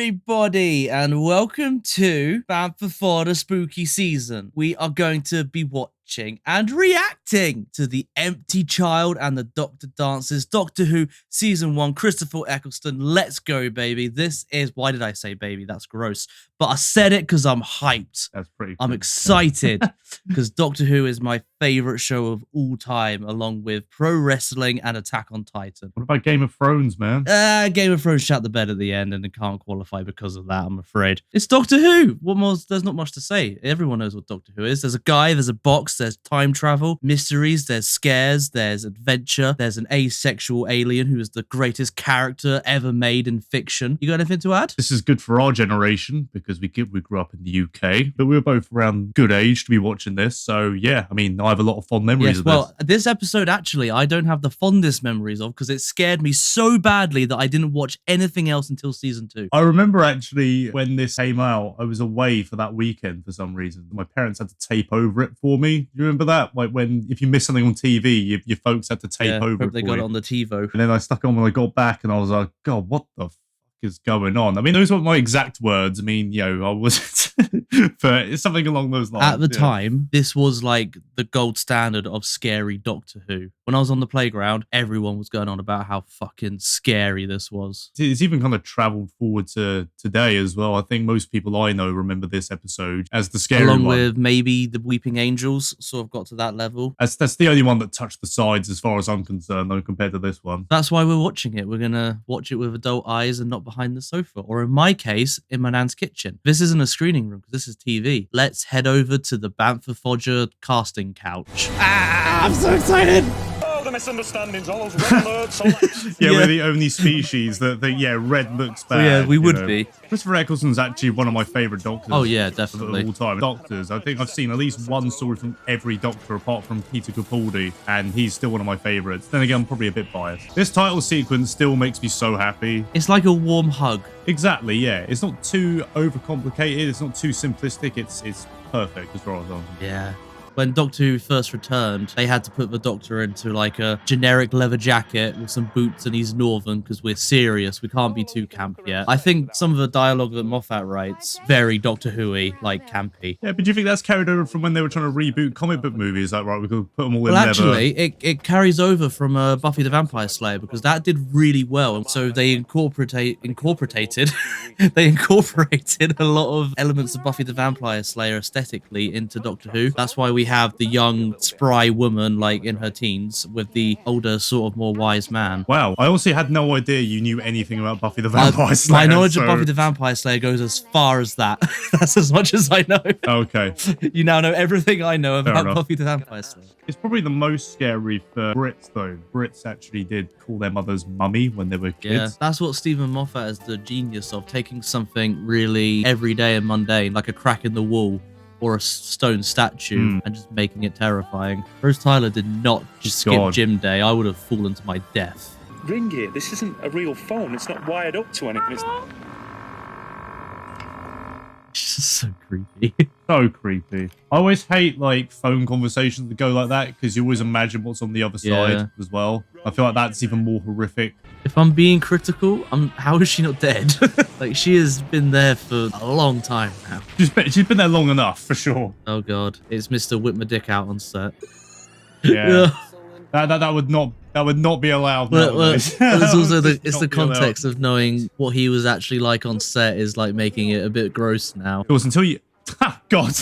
everybody, and welcome to Before the Spooky Season. We are going to be watching and reacting to The Empty Child and the Doctor Dances, Doctor Who Season 1, Christopher Eccleston. Let's go, baby. This is, why did I say baby? That's gross. But I said it because I'm hyped. That's pretty cool. I'm excited because Doctor Who is my favorite show of all time, along with pro wrestling and Attack on Titan. What about Game of Thrones, man? Game of Thrones shut the bed at the end and it can't qualify because of that, I'm afraid. It's Doctor Who. What more? There's not much to say. Everyone knows what Doctor Who is. There's a guy, there's a box, there's time travel, mysteries, there's scares, there's adventure, there's an asexual alien who is the greatest character ever made in fiction. You got anything to add? This is good for our generation because we grew up in the UK, but we were both around good age to be watching this. So yeah, I mean, I have a lot of fond memories of this. Well, this episode actually, I don't have the fondest memories of because it scared me so badly that I didn't watch anything else until season 2. I remember actually when this came out, I was away for that weekend for some reason. My parents had to tape over it for me. Do you remember that? Like when, if you miss something on TV, your folks had to tape over it. They got it on the TiVo. And then I stuck it on when I got back and I was like, God, what the is going on? I mean, those weren't my exact words. I mean, I wasn't, but it's something along those lines. At the time, this was like the gold standard of scary Doctor Who. When I was on the playground, everyone was going on about how fucking scary this was. It's even kind of traveled forward to today as well. I think most people I know remember this episode as the scary one. Along with maybe the Weeping Angels sort of got to that level. That's the only one that touched the sides as far as I'm concerned, though, compared to this one. That's why we're watching it. We're going to watch it with adult eyes and not behind the sofa, or in my case, in my nan's kitchen. This isn't a screening room because this is TV. Let's head over to the Bamford Fodger casting couch. I'm so excited! Oh, the misunderstandings, all those red alerts, all that. We're the only species that red looks bad. So yeah, we would be. Christopher Eccleston's actually one of my favourite doctors. Oh yeah, definitely. Of all time. Doctors, I think I've seen at least one story from every doctor apart from Peter Capaldi, and he's still one of my favourites. Then again, I'm probably a bit biased. This title sequence still makes me so happy. It's like a warm hug. Exactly, yeah. It's not too overcomplicated. It's not too simplistic. It's perfect as far as I'm concerned. Yeah. When Doctor Who first returned, they had to put the Doctor into like a generic leather jacket with some boots, and he's northern because we're serious. We can't be too camp yet. I think some of the dialogue that Moffat writes, very Doctor Who-y, like campy. Yeah, but do you think that's carried over from when they were trying to reboot comic book movies? Like, right, we could put them all in Well, leather. actually, it carries over from Buffy the Vampire Slayer because that did really well. And so they incorporated they incorporated a lot of elements of Buffy the Vampire Slayer aesthetically into Doctor Who. That's why we have the young, spry woman, like in her teens, with the older, sort of more wise man. Wow, I also had no idea you knew anything about Buffy the Vampire Slayer. My knowledge of Buffy the Vampire Slayer goes as far as that. That's as much as I know. Okay. You now know everything I know about Buffy the Vampire Slayer. It's probably the most scary for Brits, though. Brits actually did call their mothers mummy when they were kids. Yeah, that's what Stephen Moffat is the genius of, taking something really everyday and mundane, like a crack in the wall or a stone statue, and just making it terrifying. Rose Tyler did not just skip gym day. I would have fallen to my death. Ring it. This isn't a real phone. It's not wired up to anything. It's Just so creepy. So creepy. I always hate like phone conversations that go like that because you always imagine what's on the other side as well. I feel like that's even more horrific. If I'm being critical, how is she not dead? Like, she has been there for a long time now. She's been there long enough, for sure. Oh god, it's Mr. Whip My Dick Out on set. Yeah. That would not be allowed. Well, it's also the context of knowing what he was actually like on set is like making it a bit gross now. It was until you... God.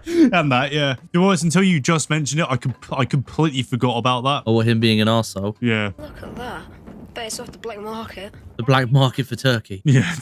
And that, yeah. It was until you just mentioned it, I completely forgot about that. Or him being an arsehole. Yeah. Look at that. Bet it's off the black market. The black market for turkey. Yeah.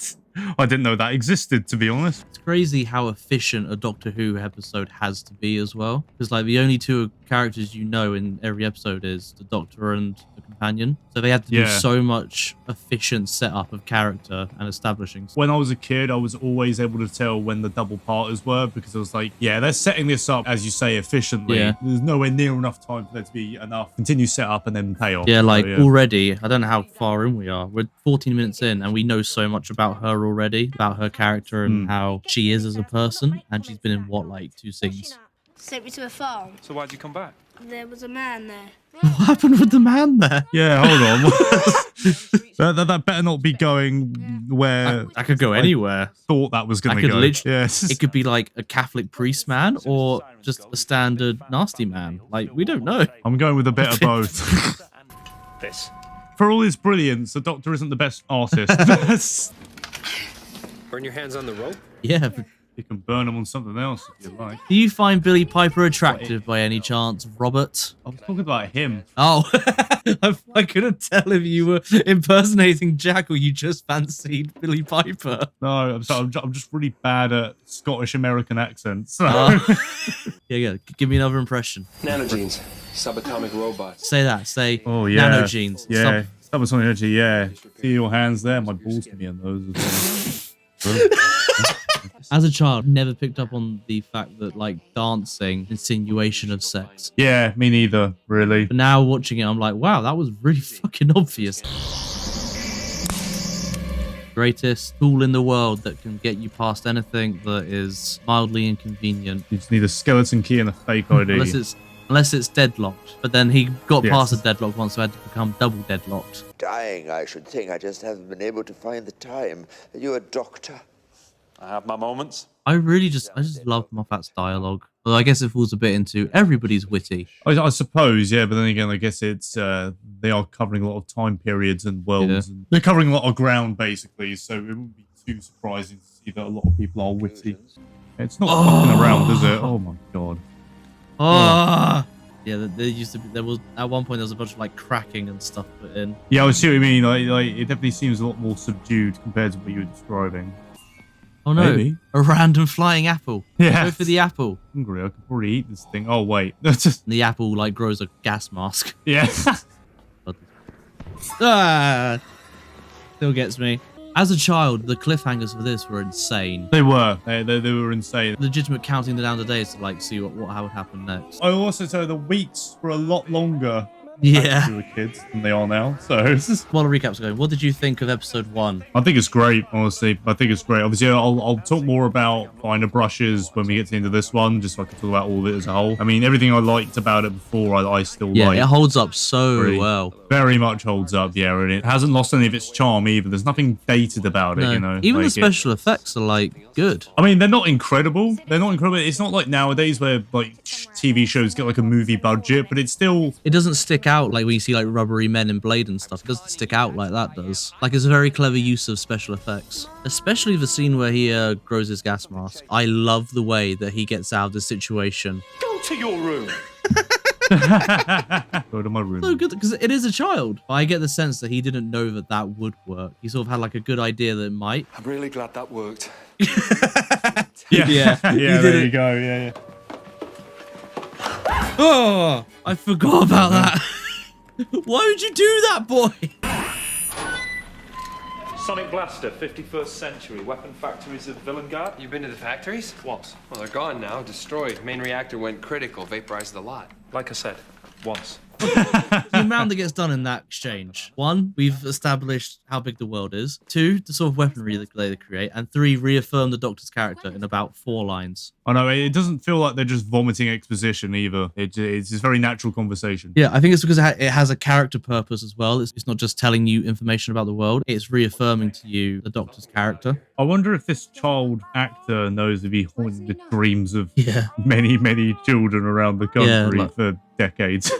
I didn't know that existed, to be honest. It's crazy how efficient a Doctor Who episode has to be as well. Because like the only two characters you know in every episode is the Doctor and the companion. So they had to do so much efficient setup of character and establishing. When I was a kid, I was always able to tell when the double parters were because I was like, yeah, they're setting this up, as you say, efficiently. Yeah. There's nowhere near enough time for there to be enough continue setup and then payoff. Yeah, like already, I don't know how far in we are. We're 14 minutes in and we know so much about her already, about her character and how she is as a person. And she's been in what, like 2 scenes? Sent me to a farm. So why'd you come back? There was a man there. What happened with the man there? Yeah, hold on. that better not be going where I could go anywhere. thought that was going I to could go. literally. Yes. It could be like a Catholic priest man or just a standard nasty man. Like, we don't know. I'm going with a bit of both. This. For all his brilliance, the Doctor isn't the best artist. Burn your hands on the rope? Yeah. You can burn them on something else if you like. Do you find Billy Piper attractive by any chance, Robert? I was talking about him. Oh, I couldn't tell if you were impersonating Jack or you just fancied Billy Piper. No, I'm sorry. I'm just really bad at Scottish American accents. Yeah, give me another impression. Nanogenes, subatomic robots. Say that. Say Oh yeah. nanogenes. Yeah. Stop. That was something actually. Yeah. See your hands there. My balls can be in those as well. As a child, never picked up on the fact that like dancing, insinuation of sex. Yeah, me neither, really. But now watching it, I'm like, wow, that was really fucking obvious. Greatest tool in the world that can get you past anything that is mildly inconvenient. You just need a skeleton key and a fake ID. Unless it's deadlocked. But then he got Yes. past the deadlock once, so had to become double deadlocked. Dying, I should think. I just haven't been able to find the time. You're a doctor. I have my moments. I just love Moffat's dialogue. Although I guess it falls a bit into everybody's witty. I suppose, yeah, but then again, I guess it's they are covering a lot of time periods and worlds. Yeah. And they're covering a lot of ground, basically, so it wouldn't be too surprising to see that a lot of people are witty. It's not fucking around, is it? Oh my god. Oh. Yeah, there was at one point there was a bunch of like cracking and stuff put in. Yeah, I see what you mean. Like it definitely seems a lot more subdued compared to what you were describing. Oh no, Maybe. a random flying apple. Yeah. Go for the apple. I'm hungry. I could probably eat this thing. Oh wait, that's just The apple like grows a gas mask. yeah. Still gets me. As a child, the cliffhangers for this were insane. They were. They were insane. Legitimate counting down the days to like see how would happen next. I will also say the weeks were a lot longer Yeah. when we were kids than they are now. So it's just, While the recaps are going, what did you think of episode 1? I think it's great, honestly. I think it's great. Obviously, I'll talk more about finer brushes when we get to the end of this one, just so I can talk about all of it as a whole. I mean, everything I liked about it before, I still Yeah, like. it holds up so Really well. Very much holds up, yeah, and it hasn't lost any of its charm either. There's nothing dated about it, No, you know. even the like special effects are like good. I mean, they're not incredible. They're not incredible. It's not like nowadays where like TV shows get like a movie budget, but it's still It doesn't stick out like when you see like rubbery men in Blade and stuff. It doesn't stick out like that does. Like it's a very clever use of special effects. Especially the scene where he grows his gas mask. I love the way that he gets out of the situation. Go to your room. go to my room. So good because it is a child. But I get the sense that he didn't know that that would work. He sort of had like a good idea that it might. I'm really glad that worked. Yeah, Yeah, yeah. you did There it. you go. Yeah, yeah. Oh, I forgot about that. Why would you do that, boy? Sonic Blaster, 51st century. Weapon factories of Villengard. You been to the factories? Once. Well, they're gone now, destroyed. Main reactor went critical, vaporized the lot. Like I said, once. The amount that gets done in that exchange. 1, we've established how big the world is. 2, the sort of weaponry that they create. And 3, reaffirm the Doctor's character in about 4 lines. I know it doesn't feel like they're just vomiting exposition either. It's just very natural conversation. Yeah, I think it's because it has a character purpose as well. It's not just telling you information about the world. It's reaffirming to you the Doctor's character. I wonder if this child actor knows if he haunted the dreams of Yeah. many children around the country like- for decades.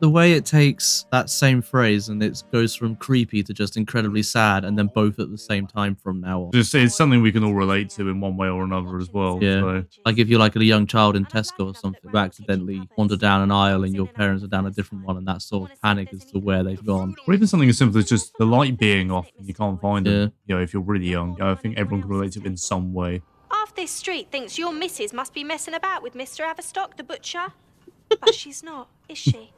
The way it takes that same phrase and it goes from creepy to just incredibly sad and then both at the same time from now on. Just it's something we can all relate to in one way or another as well. Yeah. So. Like if you're like a young child in Tesco or something who accidentally wander down an aisle and your parents are down a different one and that sort of panic as to where they've gone. Or even something as simple as just the light being off and you can't find Yeah. it. You know, if you're really young, I think everyone can relate to it in some way. Half this street thinks your missus must be messing about with Mr. Averstock, the butcher. But she's not, is she?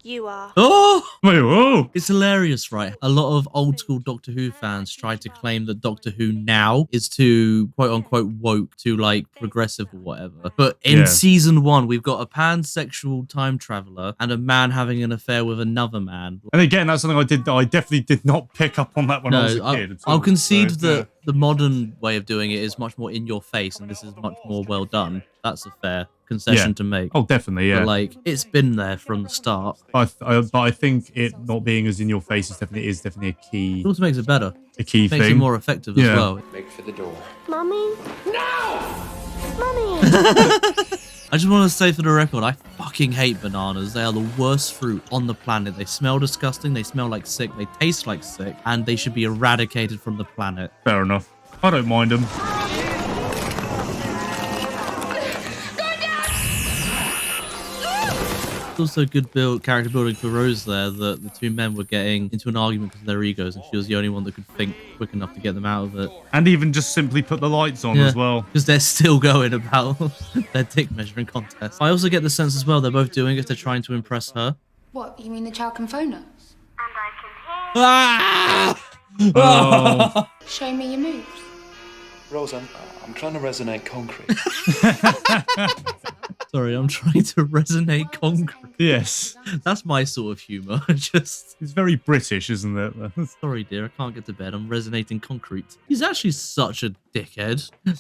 You are. Oh! Wait, whoa! It's hilarious, right? A lot of old school Doctor Who fans try to claim that Doctor Who now is too quote unquote woke, too like progressive or whatever. But in Yeah. season 1, we've got a pansexual time traveler and a man having an affair with another man. And again, that's something I definitely did not pick up on that when I was a kid. at I'll all. concede So, that the modern way of doing it is much more in your face and this is much more well done. That's a fair concession to make. Oh, definitely, yeah. But like, it's been there from the start. But I think it not being as in your face is definitely a key. It also makes it better. Thing. Makes it more effective as well. Make for the door. Mummy? No! Mummy! I just want to say for the record, I fucking hate bananas. They are the worst fruit on the planet. They smell disgusting, they smell like sick, they taste like sick, and they should be eradicated from the planet. Fair enough. I don't mind them. It's also good character building for Rose there, that the two men were getting into an argument because of their egos, and she was the only one that could think quick enough to get them out of it. And even just simply put the lights on as well. Because they're still going about their dick measuring contest. I also get the sense as well they're both doing it, they're trying to impress her. What, you mean the child can phone us? Ah! Oh. Show me your moves. Rose, I'm trying to resonate concrete. Sorry, I'm trying to resonate concrete. Yes. That's my sort of humour. Just It's very British, isn't it? sorry, dear, I can't get to bed. I'm resonating concrete. He's actually such a dickhead. He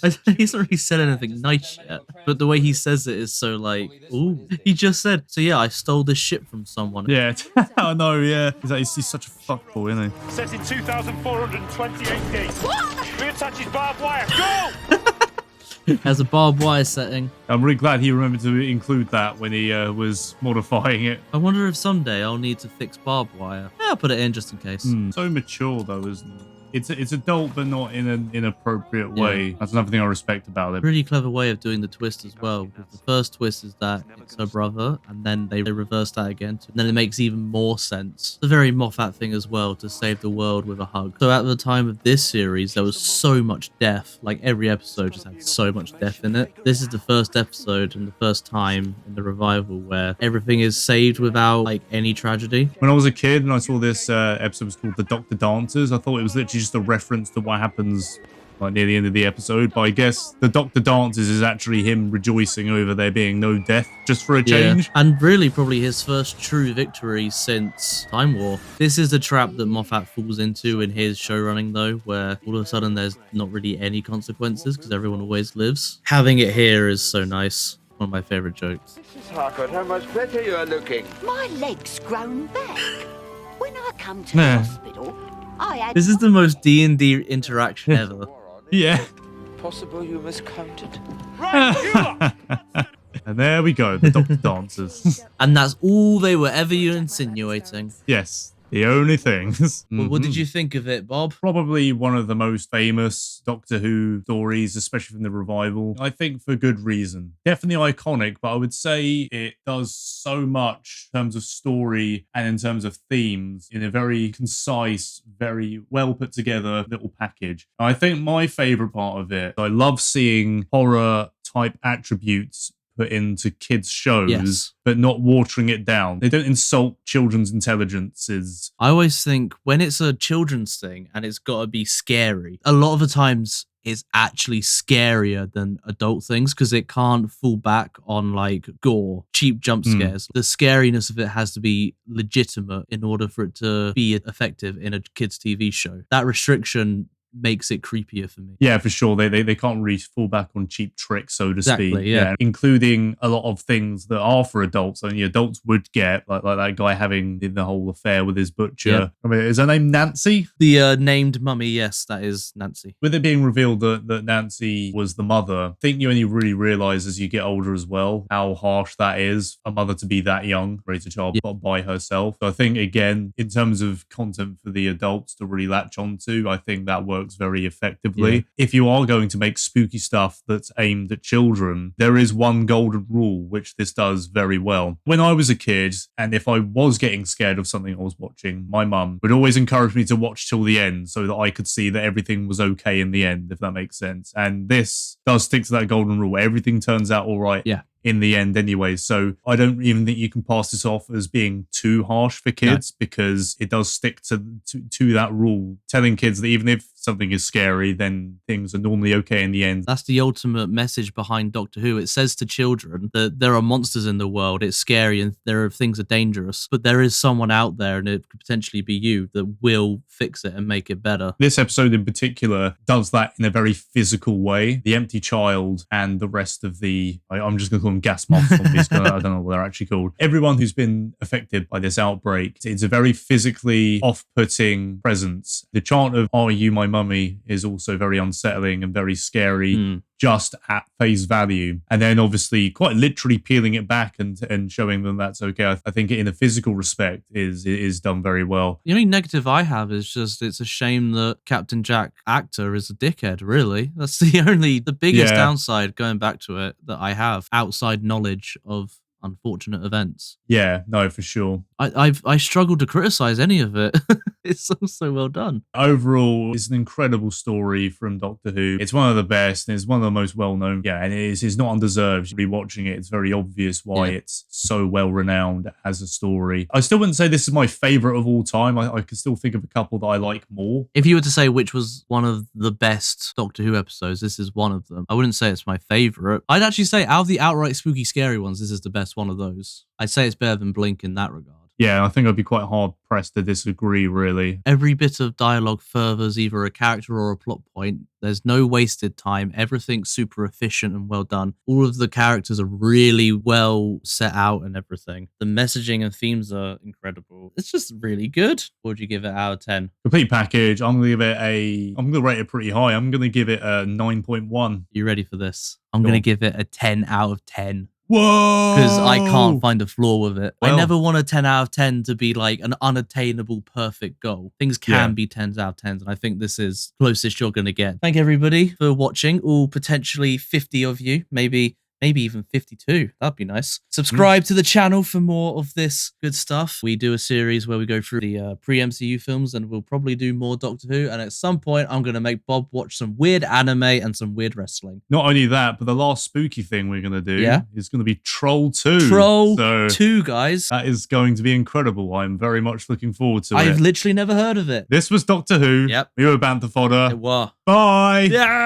hasn't really said anything nice yet, but the way he says it is so like, ooh. He just said, so yeah, I stole this shit from someone. Yeah. I know, yeah. He's such a fuckboy, isn't he? Set in 2,428 days. Reattaches barbed wire. Go! Has a barbed wire setting. I'm really glad he remembered to include that when he was modifying it. I wonder if someday I'll need to fix barbed wire. Yeah, I'll put it in just in case. So mature though, isn't it? It's adult, but not in an inappropriate way. That's another thing I respect about it. Really clever way of doing the twist as well. Because the first twist is that it's her brother, and then they reverse that again. And then it makes even more sense. It's a very Moffat thing as well, to save the world with a hug. So at the time of this series, there was so much death. Like every episode just had so much death in it. This is the first episode and the first time in the revival where everything is saved without like any tragedy. When I was a kid and I saw this episode was called The Doctor Dancers, I thought it was literally just a reference to what happens like near the end of the episode. But I guess The Doctor Dances is actually him rejoicing over there being no death, just for a change. And really probably his first true victory since Time War. This is the trap that Moffat falls into in his showrunning though, where all of a sudden there's not really any consequences because everyone always lives. Having it here is so nice. One of my favorite jokes. Mrs. Harcourt, how much better you are looking. My leg's grown back. When I come to the hospital, I had... This is the most D&D interaction ever. Yeah. Possible you miscounted. And there we go, The Doctor Dancers. And that's all they were ever insinuating. Yes. The only things. Well, what did you think of it, Bob? Probably one of the most famous Doctor Who stories, especially from the revival. I think for good reason. Definitely iconic, but I would say it does so much in terms of story and in terms of themes in a very concise, very well put together little package. I think my favorite part of it, I love seeing horror type attributes put into kids' shows, but not watering it down. They don't insult children's intelligences. I always think when it's a children's thing and it's got to be scary, a lot of the times it's actually scarier than adult things because it can't fall back on like gore, cheap jump scares. The scariness of it has to be legitimate in order for it to be effective in a kids' TV show. That restriction makes it creepier for me. Yeah, for sure. They can't really fall back on cheap tricks, so to speak. Yeah. Including a lot of things that are for adults. I mean, adults would get, like that guy having the whole affair with his butcher. Yeah. I mean, is her name Nancy? The named mummy, yes, that is Nancy. With it being revealed that Nancy was the mother, I think you only really realise as you get older as well how harsh that is, a mother to be that young, raise a child by herself. So I think, again, in terms of content for the adults to really latch onto, I think that works very effectively. If you are going to make spooky stuff that's aimed at children, there is one golden rule, which this does very well. When I was a kid, and if I was getting scared of something I was watching, my mum would always encourage me to watch till the end so that I could see that everything was okay in the end, if that makes sense. And this does stick to that golden rule. Everything turns out all right. In the end anyway. So I don't even think you can pass this off as being too harsh for kids because it does stick to that rule, telling kids that even if something is scary, then things are normally okay in the end. That's the ultimate message behind Doctor Who. It says to children that there are monsters in the world, it's scary, and things are dangerous, but there is someone out there, and it could potentially be you, that will fix it and make it better. This episode in particular does that in a very physical way. The empty child and the rest of I'm just going to call them gas mask zombies, 'cause I don't know what they're actually called. Everyone who's been affected by this outbreak, it's a very physically off-putting presence. The chant of "Are you my mummy?" is also very unsettling and very scary. Just at face value, and then obviously quite literally peeling it back and showing them that's okay. I think in a physical respect is done very well. The only negative I have is just it's a shame that Captain Jack actor is a dickhead, really. That's the biggest downside, going back to it, that I have outside knowledge of unfortunate events. Yeah, no, for sure. I struggle to criticize any of it. It's so well done. Overall, it's an incredible story from Doctor Who. It's one of the best, and it's one of the most well-known. Yeah, and it's not undeserved. Rewatching it, it's very obvious why it's so well-renowned as a story. I still wouldn't say this is my favorite of all time. I can still think of a couple that I like more. If you were to say which was one of the best Doctor Who episodes, this is one of them. I wouldn't say it's my favorite. I'd actually say out of the outright spooky scary ones, this is the best one of those. I'd say it's better than Blink in that regard. Yeah, I think I'd be quite hard-pressed to disagree, really. Every bit of dialogue furthers either a character or a plot point. There's no wasted time. Everything's super efficient and well done. All of the characters are really well set out and everything. The messaging and themes are incredible. It's just really good. What would you give it out of 10? Complete package. I'm going to rate it pretty high. I'm going to give it a 9.1. You ready for this? I'm going to give it a 10 out of 10. Whoa! Because I can't find a flaw with it. Well, I never want a 10 out of 10 to be like an unattainable perfect goal. Things can be 10s out of 10s, and I think this is closest you're going to get. Thank everybody for watching, all potentially 50 of you, maybe even 52. That'd be nice. Subscribe to the channel for more of this good stuff. We do a series where we go through the pre-MCU films, and we'll probably do more Doctor Who. And at some point, I'm going to make Bob watch some weird anime and some weird wrestling. Not only that, but the last spooky thing we're going to do is going to be Troll 2. Troll 2, guys. That is going to be incredible. I'm very much looking forward to it. I've literally never heard of it. This was Doctor Who. Yep. We were Bantha Fodder. It was. Bye. Yeah.